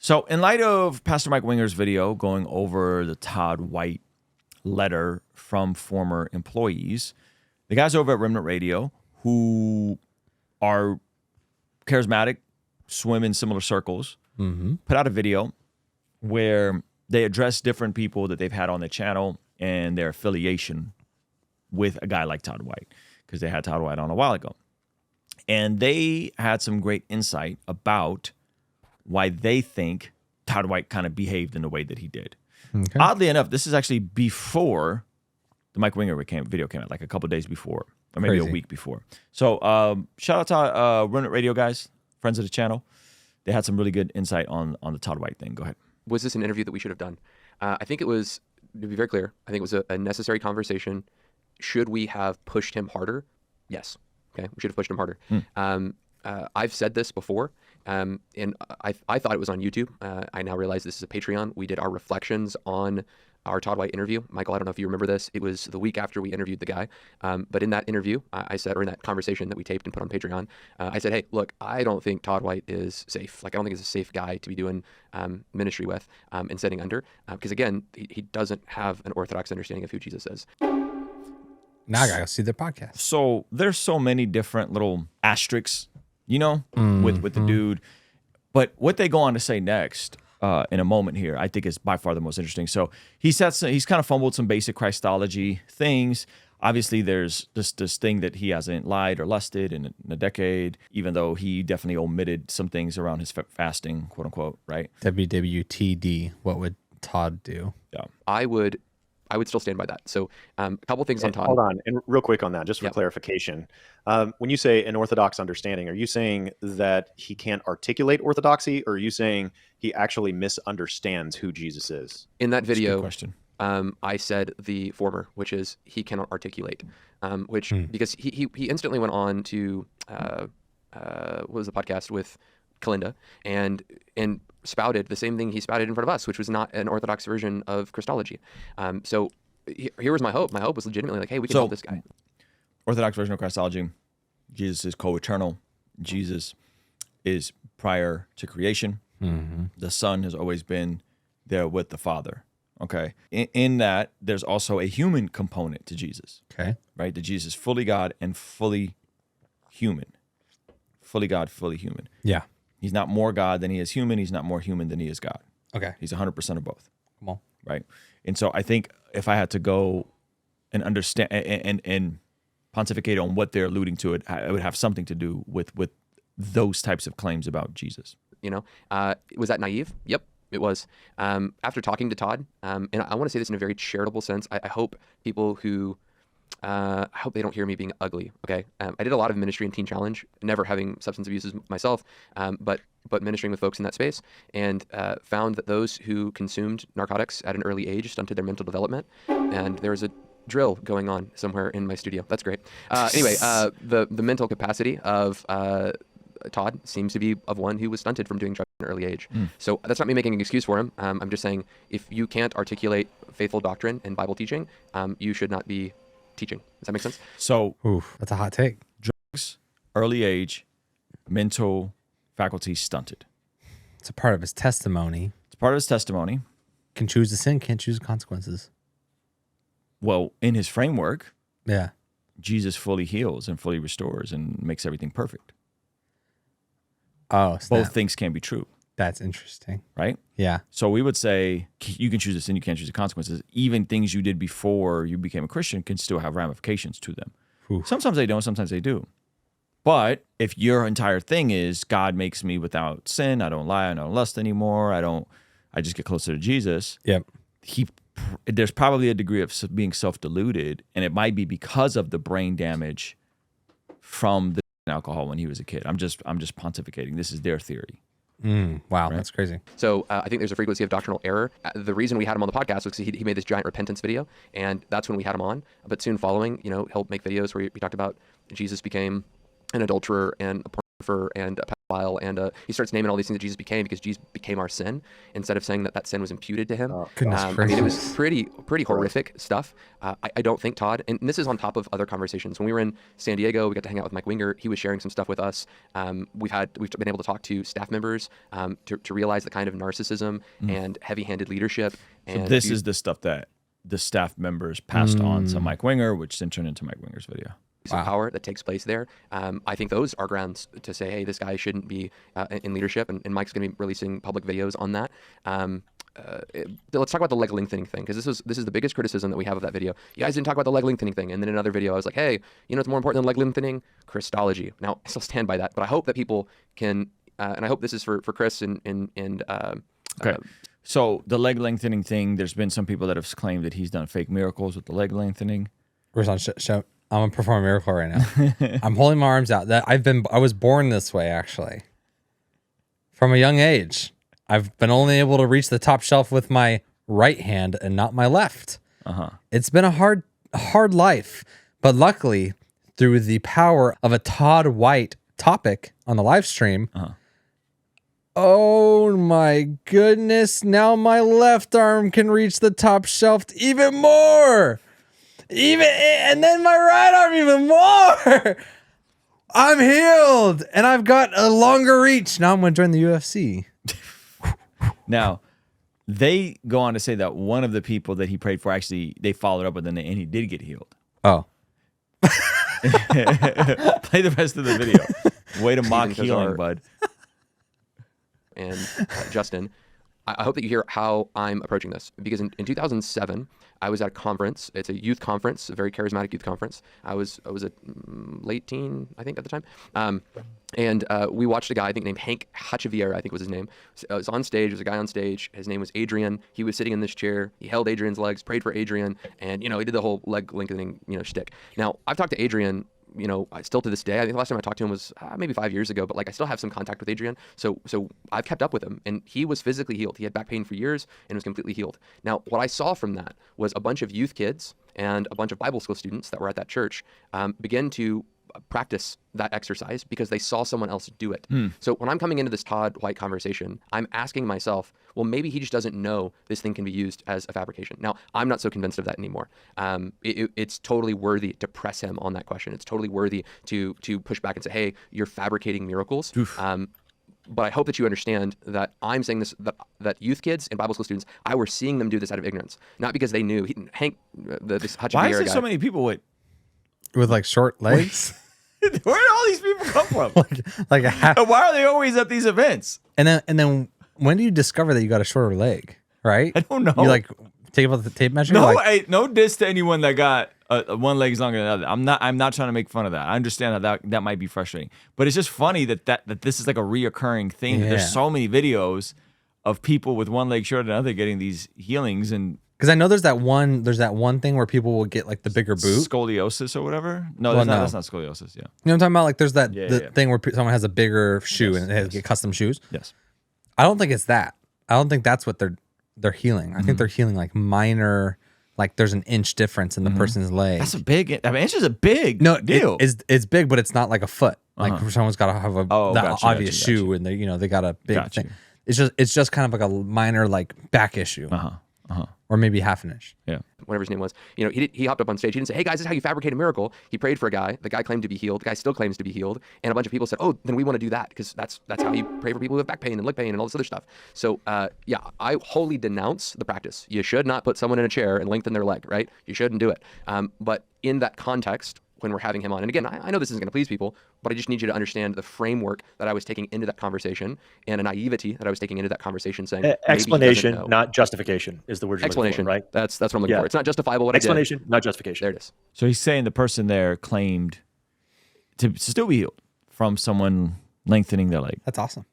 So in light of Pastor Mike Winger's video going over the Todd White letter from former employees, the guys over at Remnant Radio who are charismatic, swim in similar circles, put out a video where they address different people that they've had on the channel and their affiliation with a guy like Todd White, because they had Todd White on a while ago. And they had some great insight about why they think Todd White kind of behaved in the way that he did. Okay. Oddly enough, this is actually before the Mike Winger video came out, like a couple of days before, or maybe a week before. So shout out to Remnant Radio guys, friends of the channel. They had some really good insight on the Todd White thing. Go ahead. Was this an interview that we should have done? I think it was, to be very clear, I think it was a necessary conversation. Should we have pushed him harder? Yes. Okay, we should have pushed him harder. I've said this before, and I thought it was on YouTube. I now realize this is a Patreon. We did our reflections on our Todd White interview. Michael, I don't know if you remember this. It was the week after we interviewed the guy. But in that interview, I said, or in that conversation that we taped and put on Patreon, I said, hey, look, I don't think Todd White is safe. Like, I don't think he's a safe guy to be doing ministry with and setting under. Because again, he doesn't have an orthodox understanding of who Jesus is. Now I gotta see their podcast. So there's so many different little asterisks, you know, with the dude. But what they go on to say next in a moment here, I think is by far the most interesting. So he's kind of fumbled some basic Christology things. Obviously, there's this thing that he hasn't lied or lusted in a decade, even though he definitely omitted some things around his fasting, quote unquote, right? WWTD, what would Todd do? Yeah. I would still stand by that. So a couple things on Todd. Hold on, and real quick on that, just for clarification. When you say an orthodox understanding, are you saying that he can't articulate orthodoxy, or are you saying he actually misunderstands who Jesus is? In that video, question. I said the former, which is he cannot articulate, because he instantly went on to what was the podcast with Kalinda and spouted the same thing he spouted in front of us, which was not an orthodox version of Christology. So here was my hope. My hope was legitimately like, hey, we can help this guy. Orthodox version of Christology, Jesus is co-eternal. Jesus is prior to creation. The Son has always been there with the Father. Okay. In that, there's also a human component to Jesus. Okay. Right? That Jesus is fully God and fully human. Fully God, fully human. Yeah. He's not more God than he is human. He's not more human than he is God. Okay. He's 100% of both. Come on. Right. And so I think if I had to go and understand and pontificate on what they're alluding to, it would have something to do with those types of claims about Jesus. You know, was that naive? Yep, it was. After talking to Todd, and I want to say this in a very charitable sense, I hope people who I hope they don't hear me being ugly. Okay. I did a lot of ministry in Teen Challenge, never having substance abuses myself, but ministering with folks in that space, and found that those who consumed narcotics at an early age stunted their mental development. And there was a drill going on somewhere in my studio. That's great. Anyway, the mental capacity of Todd seems to be of one who was stunted from doing drugs at an early age. So that's not me making an excuse for him. I'm just saying, if you can't articulate faithful doctrine and Bible teaching, you should not be teaching. Does that make sense? So that's a hot take. Drugs, early age, mental faculty stunted. It's a part of his testimony. It's part of his testimony. Can choose the sin, can't choose the consequences. Well, in his framework, yeah, Jesus fully heals and fully restores and makes everything perfect. Oh, both things can be true. That's interesting. Right? Yeah. So we would say you can choose the sin, you can't choose the consequences. Even things you did before you became a Christian can still have ramifications to them. Sometimes they don't, sometimes they do. But if your entire thing is God makes me without sin, I don't lie, I don't lust anymore, I just get closer to Jesus. Yep. There's probably a degree of being self-deluded, and it might be because of the brain damage from the alcohol when he was a kid. I'm just pontificating. This is their theory. Wow, right? That's crazy. So I think there's a frequency of doctrinal error. The reason we had him on the podcast was because he made this giant repentance video, and that's when we had him on. But soon following, he'll make videos where he talked about Jesus became an adulterer and a pornographer and a while, and he starts naming all these things that Jesus became because Jesus became our sin instead of saying that that sin was imputed to him. Goodness I mean, it was gracious. pretty horrific stuff. I don't think Todd, and this is on top of other conversations. When we were in San Diego, we got to hang out with Mike Winger. He was sharing some stuff with us. We've been able to talk to staff members to realize the kind of narcissism and heavy-handed leadership. So And this is the stuff that the staff members passed on to Mike Winger, which then turned into Mike Winger's video. of power that takes place there. I think those are grounds to say, hey, this guy shouldn't be in leadership, and Mike's going to be releasing public videos on that. Let's talk about the leg lengthening thing, because this is the biggest criticism that we have of that video. You guys didn't talk about the leg lengthening thing, and then in another video I was like, hey, you know what's more important than leg lengthening? Christology. Now I still stand by that, but I hope that people can, and I hope this is for Chris and Okay. So the leg lengthening thing, there's been some people that have claimed that he's done fake miracles with the leg lengthening. Ruslan, show. I'm gonna perform a miracle right now. I'm holding my arms out. I was born this way, actually. From a young age, I've been only able to reach the top shelf with my right hand and not my left. It's been a hard life, but luckily, through the power of a Todd White topic on the live stream, oh my goodness! Now my left arm can reach the top shelf even more. And then my right arm even more. I'm healed, and I've got a longer reach. Now I'm going to join the UFC. Now, they go on to say that one of the people that he prayed for, actually, they followed up with him, and he did get healed. Oh, Play the rest of the video. Way to mock Stephen healing, Kazar. bud. and Justin, I hope that you hear how I'm approaching this, because in 2007, I was at a conference. It's a youth conference, a very charismatic youth conference. I was a late teen, I think, at the time. And we watched a guy, I think, named Hank Hachaviera, I think was his name. It was on stage. There was a guy on stage. His name was Adrian. He was sitting in this chair. He held Adrian's legs, prayed for Adrian, and, he did the whole leg lengthening, shtick. Now, I've talked to Adrian, still to this day. I think the last time I talked to him was maybe 5 years ago, but I still have some contact with Adrian. So I've kept up with him, and he was physically healed. He had back pain for years and was completely healed. Now, what I saw from that was a bunch of youth kids and a bunch of Bible school students that were at that church begin to practice that exercise because they saw someone else do it. So when I'm coming into this Todd White conversation, I'm asking myself, well, maybe he just doesn't know this thing can be used as a fabrication. Now, I'm not so convinced of that anymore. It's totally worthy to press him on that question. It's totally worthy to push back and say, hey, you're fabricating miracles. But I hope that you understand that I'm saying this, that youth kids and Bible school students, I were seeing them do this out of ignorance, not because they knew. Hank, this Hachaviera Why is there guy, so many people with short legs. where did all these people come from? like a half. And why are they always at these events? And then when do you discover that you got a shorter leg? Right? I don't know. You take out the tape measure. No diss to anyone that got one leg's longer than the other. I'm not trying to make fun of that. I understand that might be frustrating, but it's just funny that this is like a reoccurring thing. Yeah. There's so many videos of people with one leg shorter than another getting these healings, and Because I know there's that one thing where people will get the bigger boot. scoliosis or whatever. No, Well, that's not scoliosis. Yeah. You know what I'm talking about? There's that Yeah. thing where someone has a bigger shoe Yes, and they have to get custom shoes. Yes. I don't think it's that. I don't think that's what they're healing. I think they're healing minor, there's an inch difference in the person's leg. That's a big. I mean, it's just a big deal. It's big, but it's not like a foot. Someone's got to have that gotcha, obvious gotcha. shoe, and they got a big Gotcha. thing. It's just kind of like a minor back issue, or maybe half an inch. Yeah. whatever his name was, he hopped up on stage. He didn't say, hey guys, this is how you fabricate a miracle. He prayed for a guy. The guy claimed to be healed. The guy still claims to be healed. And a bunch of people said, oh, then we want to do that because that's how you pray for people who have back pain and leg pain and all this other stuff. So yeah, I wholly denounce the practice. You should not put someone in a chair and lengthen their leg, right? You shouldn't do it. But in that context, when we're having him on, and again, I know this isn't going to please people, but I just need you to understand the framework that I was taking into that conversation and a naivety that I was taking into that conversation, saying maybe he doesn't explanation, know. not justification, is the word you're Explanation, looking for, right? That's what I'm looking Yeah. for. It's not justifiable what Explanation, I did. not justification. There it is. So he's saying the person there claimed to still be healed from someone lengthening their leg. That's awesome.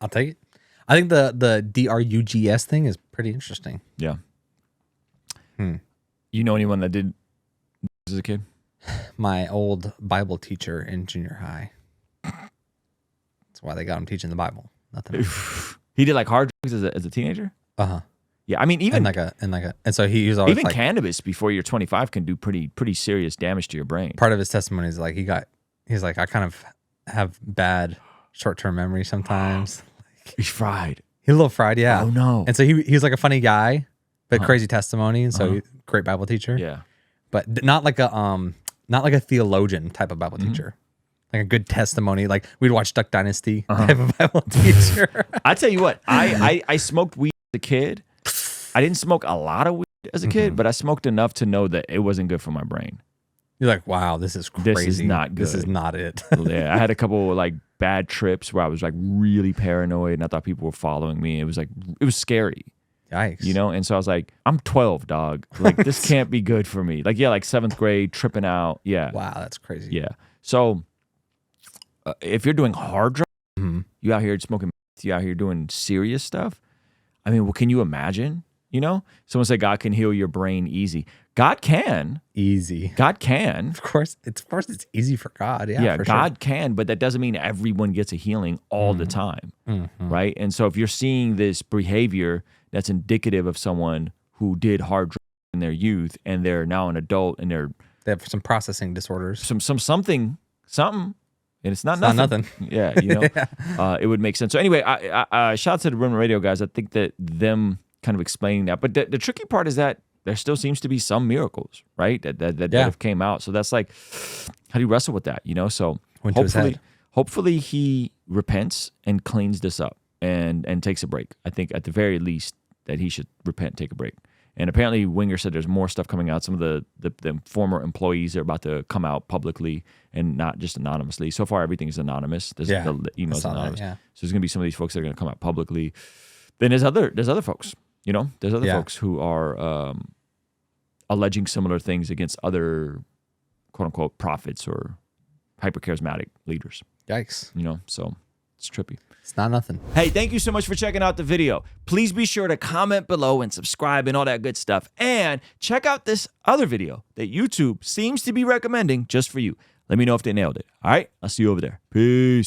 I'll take it. I think the DRUGS thing is pretty interesting. Yeah. You know anyone that did as a kid? My old Bible teacher in junior high. That's why they got him teaching the Bible. Nothing else. He did like hard drugs as a teenager? Uh-huh. Yeah, I mean even And so he was always even like, cannabis before you're 25 can do pretty serious damage to your brain. part of his testimony is like he's like, I kind of have bad short-term memory sometimes. He's fried. He's a little fried, yeah. Oh no. And so he was like a funny guy, but crazy testimony, and so great Bible teacher. Yeah. But not like a theologian type of Bible teacher. Like a good testimony. Like we'd watch Duck Dynasty type of Bible teacher. I tell you what, I smoked weed as a kid. I didn't smoke a lot of weed as a kid, but I smoked enough to know that it wasn't good for my brain. You're like, wow, this is crazy. This is not good. This is not it. Yeah, I had a couple like bad trips where I was like really paranoid and I thought people were following me. It was scary. Yikes. You know, and so I was like, I'm 12, dog. Like this can't be good for me. Like, yeah, like 7th grade, tripping out. Yeah. Wow, that's crazy. Yeah. So if you're doing hard drugs, you out here smoking, you out here doing serious stuff. I mean, well, can you imagine? You know, someone said God can heal your brain easy. God can. Easy. God can. Of course, it's easy for God. Yeah, Yeah, for God can, but that doesn't mean everyone gets a healing all the time, right? And so if you're seeing this behavior that's indicative of someone who did hard drugs in their youth and they're now an adult and they have some processing disorders. something, and it's not Not nothing. nothing. Yeah, you know, it would make sense. So anyway, I shout out to the Remnant Radio guys. I think that them kind of explaining that, but the tricky part is that there still seems to be some miracles, right? That have came out. So that's like, how do you wrestle with that? You know, so hopefully he repents and cleans this up and takes a break. I think at the very least that he should repent and take a break. And apparently Winger said there's more stuff coming out. Some of the former employees are about to come out publicly and not just anonymously. So far, everything is anonymous. There's the emails anonymous. So there's going to be some of these folks that are going to come out publicly. Then there's other folks. You know, there's other folks who are alleging similar things against other quote unquote prophets or hyper charismatic leaders. Yikes. You know, so it's trippy. It's not nothing. Hey, thank you so much for checking out the video. Please be sure to comment below and subscribe and all that good stuff. And check out this other video that YouTube seems to be recommending just for you. Let me know if they nailed it. All right, I'll see you over there. Peace.